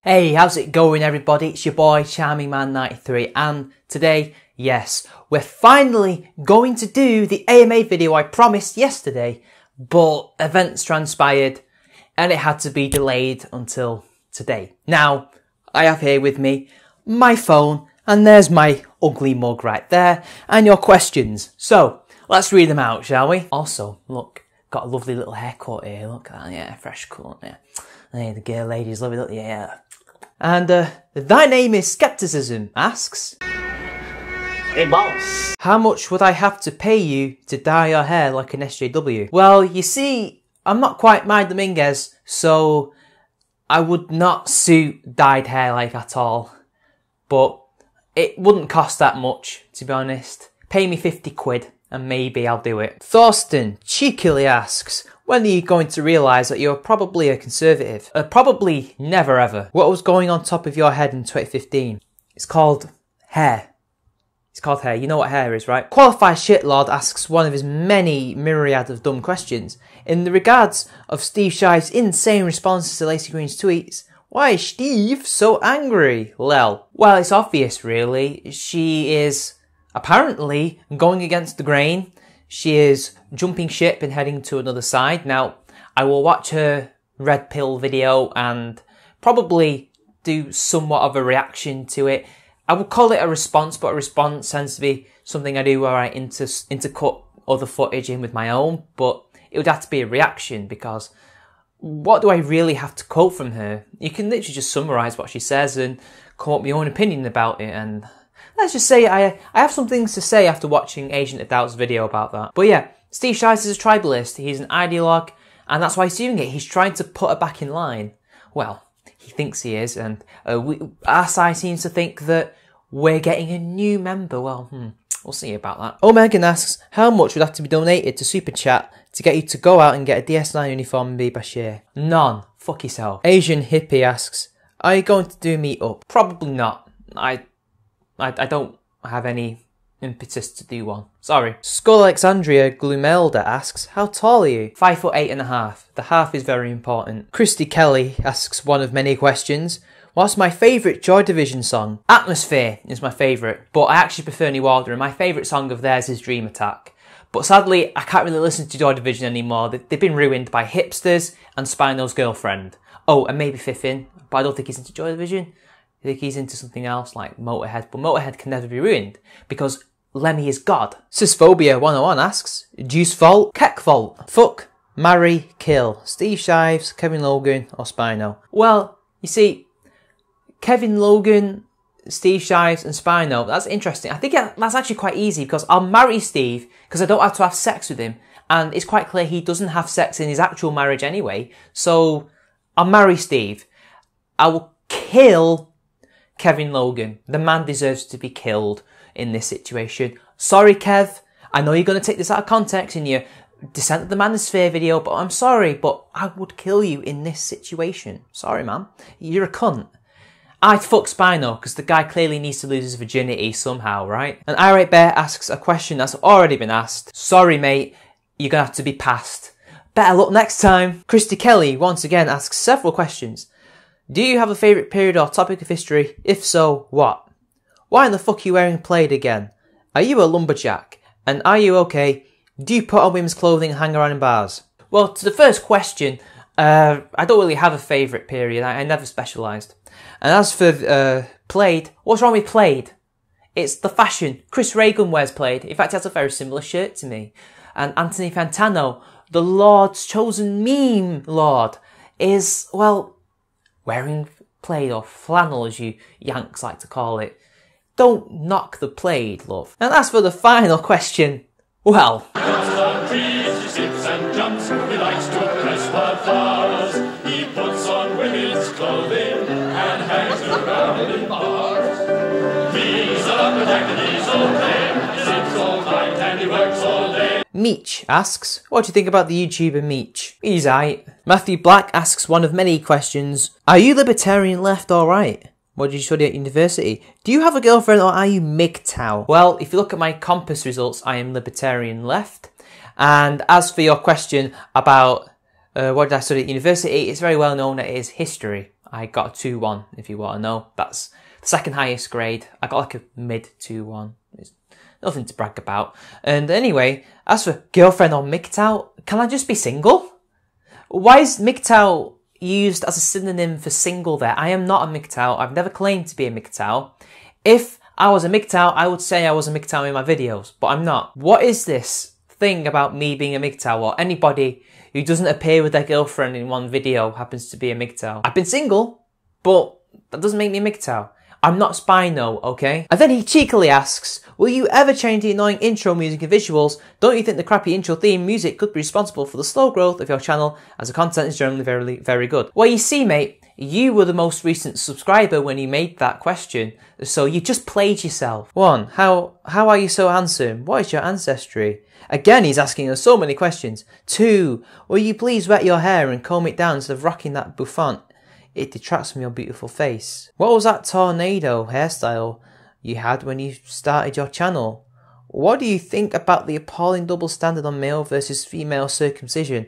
Hey, how's it going everybody? It's your boy Charming Man 93 and today, yes, we're finally going to do the AMA video I promised yesterday, but events transpired and it had to be delayed until today. Now, I have here with me my phone and there's my ugly mug right there and your questions. So, let's read them out, shall we? Also, look, got a lovely little haircut here, look at that, yeah, fresh cut, yeah. Hey, the girl ladies love it, look, yeah. And thy name is Skepticism asks, hey boss, how much would I have to pay you to dye your hair like an SJW? Well, you see, I'm not quite Mike Dominguez, so I would not suit dyed hair like at all. But it wouldn't cost that much, to be honest. Pay me 50 quid and maybe I'll do it. Thorsten cheekily asks, when are you going to realise that you're probably a conservative? Probably never ever. What was going on top of your head in 2015? It's called hair. It's called hair. You know what hair is, right? Qualified Shitlord asks one of his many myriad of dumb questions. In the regards of Steve Shive's insane responses to Lacey Green's tweets, why is Steve so angry? Lel. Well, it's obvious really. She is apparently going against the grain. She is jumping ship and heading to another side. Now, I will watch her red pill video and probably do somewhat of a reaction to it. I would call it a response, but a response tends to be something I do where I intercut other footage in with my own, but it would have to be a reaction because what do I really have to quote from her? You can literally just summarise what she says and come up with your own opinion about it, and let's just say I have some things to say after watching Agent of Doubt's video about that. But yeah, Steve Shives is a tribalist, he's an ideologue, and that's why he's doing it. He's trying to put her back in line. Well, he thinks he is, and our side seems to think that we're getting a new member. Well, we'll see about that. Omegan asks, how much would have to be donated to Super Chat to get you to go out and get a DS9 uniform and be Bashir? None. Fuck yourself. Asian Hippie asks, are you going to do a meet-up? Probably not. I don't have any impetus to do one. Sorry. Skull Alexandria Glumelda asks, how tall are you? 5'8.5". The half is very important. Christy Kelly asks one of many questions. What's my favourite Joy Division song? Atmosphere is my favourite, but I actually prefer New Order, and my favourite song of theirs is Dream Attack. But sadly, I can't really listen to Joy Division anymore. They've been ruined by Hipsters and Spino's Girlfriend. Oh, and maybe Fiffin, but I don't think he's into Joy Division. I think he's into something else like Motorhead, but Motorhead can never be ruined because Lemmy is God. Sysphobia 101 asks, Juice Vault, Keck Vault, fuck, marry, kill, Steve Shives, Kevin Logan or Spino? Well, you see, Kevin Logan, Steve Shives and Spino, that's interesting. I think that's actually quite easy because I'll marry Steve because I don't have to have sex with him, and it's quite clear he doesn't have sex in his actual marriage anyway, so I'll marry Steve. I will kill Kevin Logan. The man deserves to be killed in this situation. Sorry, Kev. I know you're going to take this out of context in your Descent of the Manosphere video, but I'm sorry, but I would kill you in this situation. Sorry, man. You're a cunt. I'd fuck Spino, because the guy clearly needs to lose his virginity somehow, right? And Irate Bear asks a question that's already been asked. Sorry, mate. You're going to have to be passed. Better luck next time. Christy Kelly once again asks several questions. Do you have a favourite period or topic of history? If so, what? Why in the fuck are you wearing plaid again? Are you a lumberjack? And are you okay? Do you put on women's clothing and hang around in bars? Well, to the first question, I don't really have a favourite period. I never specialised. And as for plaid, what's wrong with plaid? It's the fashion. Chris Reagan wears plaid. In fact, he has a very similar shirt to me. And Anthony Fantano, the Lord's chosen meme lord, is, well, wearing plaid or flannel as you Yanks like to call it. Don't knock the plaid, love. And as for the final question, well, He skips and jumps, he likes to press flowers. He puts on women's clothing and hangs around in bars. He's a lumberjack and he's all day. He sits all night and he works all day. Meech asks, what do you think about the YouTuber Meech? He's aight. Matthew Black asks one of many questions. Are you libertarian left or right? What did you study at university? Do you have a girlfriend or are you MGTOW? Well, if you look at my compass results, I am libertarian left. And as for your question about what did I study at university, it's very well known that it is history. I got a 2-1, if you want to know. That's the second highest grade. I got like a mid 2-1. It's nothing to brag about. And anyway, as for girlfriend or MGTOW, can I just be single? Why is MGTOW used as a synonym for single there? I am not a MGTOW. I've never claimed to be a MGTOW. If I was a MGTOW, I would say I was a MGTOW in my videos, but I'm not. What is this thing about me being a MGTOW, or anybody who doesn't appear with their girlfriend in one video happens to be a MGTOW? I've been single, but that doesn't make me a MGTOW. I'm not Spino, okay? And then he cheekily asks, will you ever change the annoying intro music and visuals? Don't you think the crappy intro theme music could be responsible for the slow growth of your channel, as the content is generally very, very good? Well, you see, mate, you were the most recent subscriber when you made that question, so you just played yourself. 1. How are you so handsome? What is your ancestry? Again, he's asking us so many questions. 2. Will you please wet your hair and comb it down instead of rocking that bouffant? It detracts from your beautiful face. What was that tornado hairstyle you had when you started your channel? What do you think about the appalling double standard on male versus female circumcision?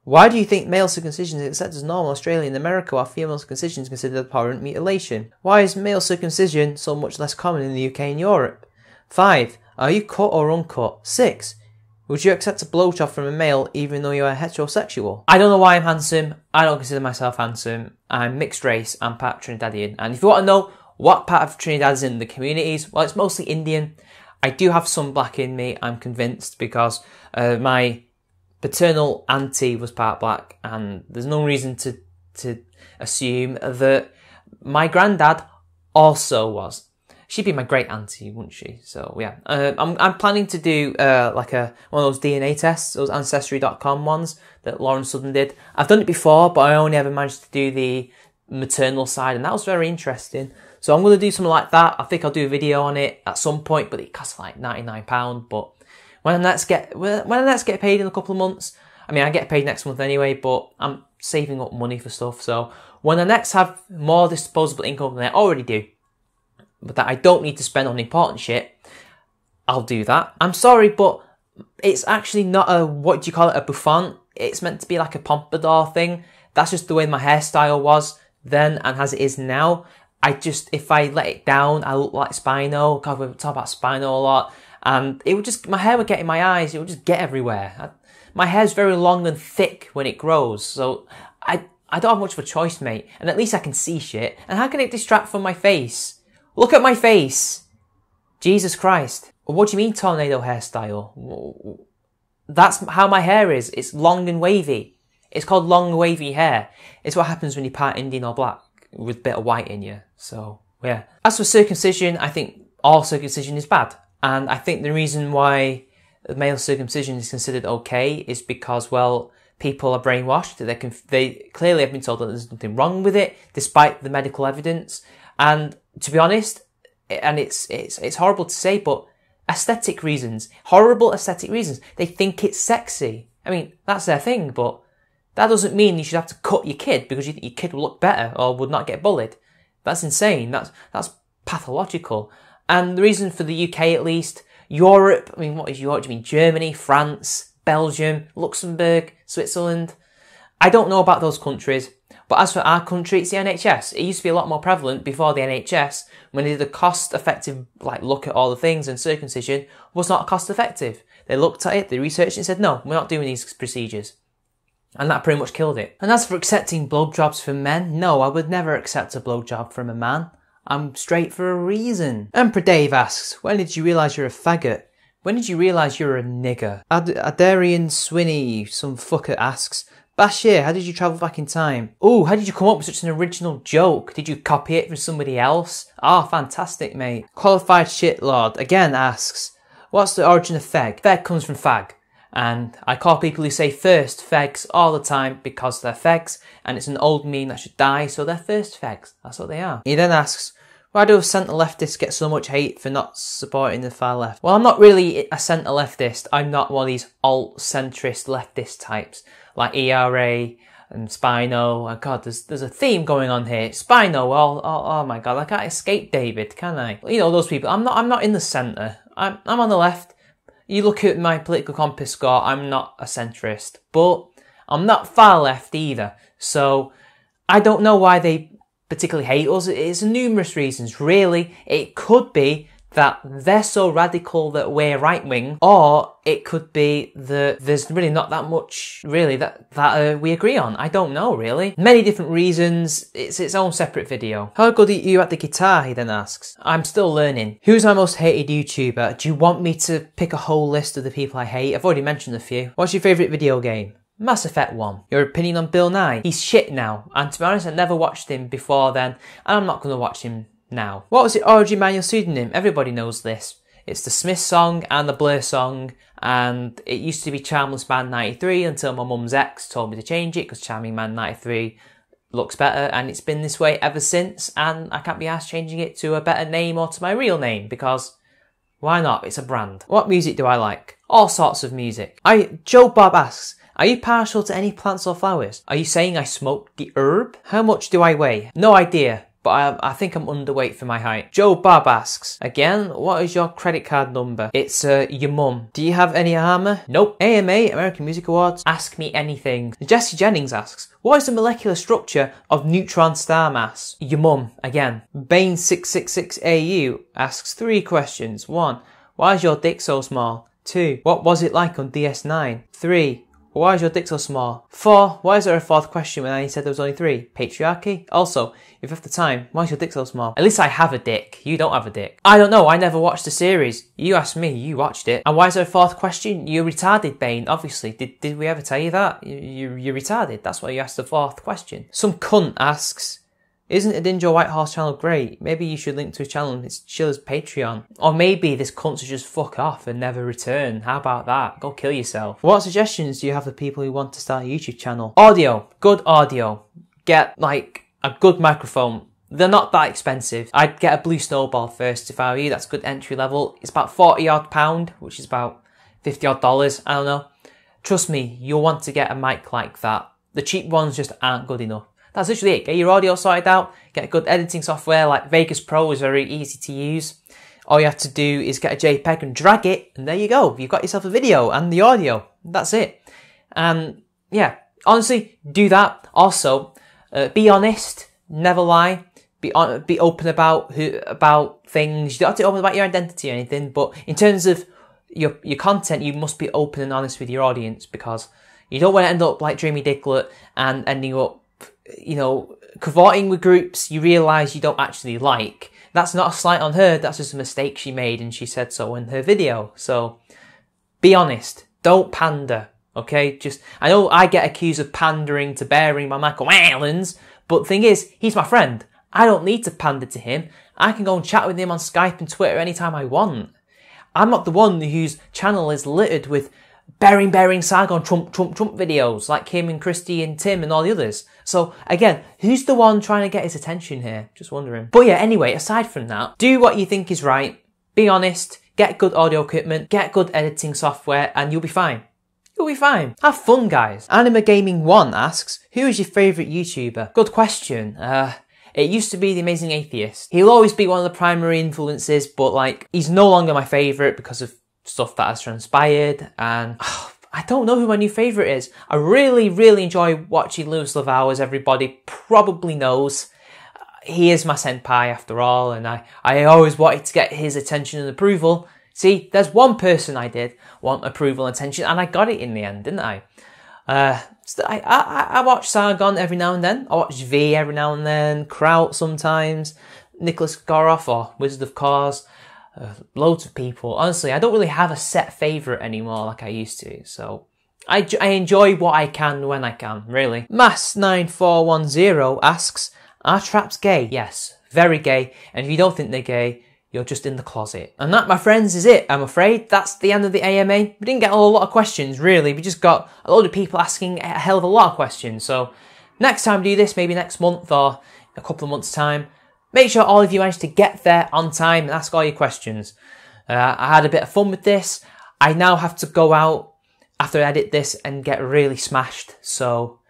Why do you think male circumcision is accepted as normal in Australia and America while female circumcision is considered abhorrent mutilation? Why is male circumcision so much less common in the UK and Europe? 5. Are you cut or uncut? 6. Would you accept a blowjob from a male even though you are heterosexual? I don't know why I'm handsome. I don't consider myself handsome. I'm mixed race. I'm part Trinidadian. And if you want to know what part of Trinidad is in the communities, well, it's mostly Indian. I do have some black in me, I'm convinced, because my paternal auntie was part black, and there's no reason to assume that my granddad also was. She'd be my great auntie, wouldn't she? So yeah, I'm planning to do like one of those DNA tests, those ancestry.com ones that Lauren Southern did. I've done it before, but I only ever managed to do the maternal side, and that was very interesting. So I'm going to do something like that. I think I'll do a video on it at some point, but it costs like £99. But when I next get paid in a couple of months, I mean, I get paid next month anyway, but I'm saving up money for stuff. So when I next have more disposable income than I already do, but that I don't need to spend on important shit, I'll do that. I'm sorry, but it's actually not a, what do you call it, a bouffant. It's meant to be like a pompadour thing. That's just the way my hairstyle was then and as it is now. If I let it down, I look like Spino. God, we talk about Spino a lot. And it would just, my hair would get in my eyes. It would just get everywhere. My hair's very long and thick when it grows. So I don't have much of a choice, mate. And at least I can see shit. And how can it distract from my face? Look at my face. Jesus Christ. What do you mean tornado hairstyle? That's how my hair is. It's long and wavy. It's called long wavy hair. It's what happens when you part Indian or black with a bit of white in you. So, yeah. As for circumcision, I think all circumcision is bad. And I think the reason why male circumcision is considered okay is because, well, people are brainwashed. They clearly have been told that there's nothing wrong with it, despite the medical evidence. And to be honest, and it's horrible to say, but aesthetic reasons, horrible aesthetic reasons, they think it's sexy. I mean, that's their thing, but that doesn't mean you should have to cut your kid because you think your kid will look better or would not get bullied. That's insane. That's pathological. And the reason for the UK, at least, Europe, I mean, what is Europe? Do you mean Germany, France, Belgium, Luxembourg, Switzerland? I don't know about those countries. But as for our country, it's the NHS. It used to be a lot more prevalent before the NHS, when they did a cost-effective look at all the things, and circumcision was not cost-effective. They looked at it, they researched it and said, no, we're not doing these procedures. And that pretty much killed it. And as for accepting blowjobs from men, no, I would never accept a blowjob from a man. I'm straight for a reason. Emperor Dave asks, when did you realise you're a faggot? When did you realise you're a nigger? Adarian Swinney, some fucker, asks, Bashir, how did you travel back in time? Ooh, how did you come up with such an original joke? Did you copy it from somebody else? Ah, fantastic, mate. Qualified Shitlord again asks, what's the origin of feg? Feg comes from fag. And I call people who say first fegs all the time because they're fegs, and it's an old meme that should die, so they're first fegs. That's what they are. He then asks, why do centre leftists get so much hate for not supporting the far left? Well, I'm not really a centre leftist. I'm not one of these alt-centrist leftist types like ERA and Spino. Oh God, there's a theme going on here. Spino, oh my God, I can't escape David, can I? You know, those people. I'm not in the centre. I'm on the left. You look at my political compass score, I'm not a centrist, but I'm not far left either. So I don't know why they particularly hate us. It's numerous reasons. Really, it could be that they're so radical that we're right-wing, or it could be that there's really not that much, really, that we agree on. I don't know, really. Many different reasons. It's its own separate video. How good are you at the guitar, he then asks. I'm still learning. Who's my most hated YouTuber? Do you want me to pick a whole list of the people I hate? I've already mentioned a few. What's your favourite video game? Mass Effect 1. Your opinion on Bill Nye? He's shit now, and to be honest, I never watched him before then, and I'm not going to watch him now. What was the origin manual pseudonym? Everybody knows this. It's the Smith song and the Blur song, and it used to be Charmless Man 93 until my mum's ex told me to change it because Charming Man 93 looks better, and it's been this way ever since, and I can't be asked changing it to a better name or to my real name because why not? It's a brand. What music do I like? All sorts of music. Joe Bob asks, are you partial to any plants or flowers? Are you saying I smoke the herb? How much do I weigh? No idea, but I think I'm underweight for my height. Joe Bob asks, again, what is your credit card number? It's your mum. Do you have any armour? Nope. AMA, American Music Awards, ask me anything. Jesse Jennings asks, what is the molecular structure of neutron star mass? Your mum, again. Bane666AU asks 3 questions. 1, why is your dick so small? 2, what was it like on DS9? 3, why is your dick so small? 4, why is there a 4th question when I said there was only 3? Patriarchy? Also, if you have the time, why is your dick so small? At least I have a dick. You don't have a dick. I don't know, I never watched the series. You asked me, you watched it. And why is there a 4th question? You're retarded, Bane, obviously. Did we ever tell you that? You're retarded. That's why you asked the 4th question. Some cunt asks, isn't a Ninja White Horse channel great? Maybe you should link to his channel. It's Chiller's Patreon. Or maybe this cunt should just fuck off and never return. How about that? Go kill yourself. What suggestions do you have for people who want to start a YouTube channel? Audio. Good audio. Get, like, a good microphone. They're not that expensive. I'd get a Blue Snowball first if I were you. That's good entry level. It's about £40 odd, which is about $50 odd. I don't know. Trust me, you'll want to get a mic like that. The cheap ones just aren't good enough. That's literally it. Get your audio sorted out. Get good editing software like Vegas Pro is very easy to use. All you have to do is get a JPEG and drag it, and there you go. You've got yourself a video and the audio. That's it. And yeah, honestly, do that. Also, be honest. Never lie. Be open about things. You don't have to be open about your identity or anything, but in terms of your content, you must be open and honest with your audience, because you don't want to end up like Dreamy Diglett and ending up, you know, cavorting with groups you realise you don't actually like. That's not a slight on her, that's just a mistake she made, and she said so in her video. So, be honest. Don't pander, okay? I know I get accused of pandering to Bearing by Michael Whalens, but the thing is, he's my friend. I don't need to pander to him. I can go and chat with him on Skype and Twitter anytime I want. I'm not the one whose channel is littered with Bearing Sargon Trump videos like Kim and Christy and Tim and all the others. So again, who's the one trying to get his attention here? Just wondering. But yeah, anyway, aside from that, do what you think is right. Be honest. Get good audio equipment. Get good editing software, and you'll be fine. You'll be fine. Have fun, guys. Anima Gaming 1 asks, who is your favourite YouTuber? Good question. It used to be The Amazing Atheist. He'll always be one of the primary influences, but like, he's no longer my favourite because of stuff that has transpired, and I don't know who my new favourite is. I really enjoy watching Lewis Lavau, as everybody probably knows. He is my senpai after all, and I always wanted to get his attention and approval. See, there's one person I did want approval and attention, and I got it in the end, didn't I? I watch Sargon every now and then. I watch V every now and then. Kraut sometimes. Nicholas Goroff or Wizard of Cause. Loads of people. Honestly, I don't really have a set favourite anymore like I used to. So I enjoy what I can when I can, really. Mass9410 asks, are traps gay? Yes, very gay. And if you don't think they're gay, you're just in the closet. And that, my friends, is it. I'm afraid that's the end of the AMA. We didn't get a lot of questions, really. We just got a load of people asking a hell of a lot of questions. So next time we do this, maybe next month or a couple of months' time, make sure all of you manage to get there on time and ask all your questions. I had a bit of fun with this. I now have to go out after I edit this and get really smashed. So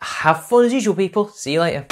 have fun as usual, people. See you later.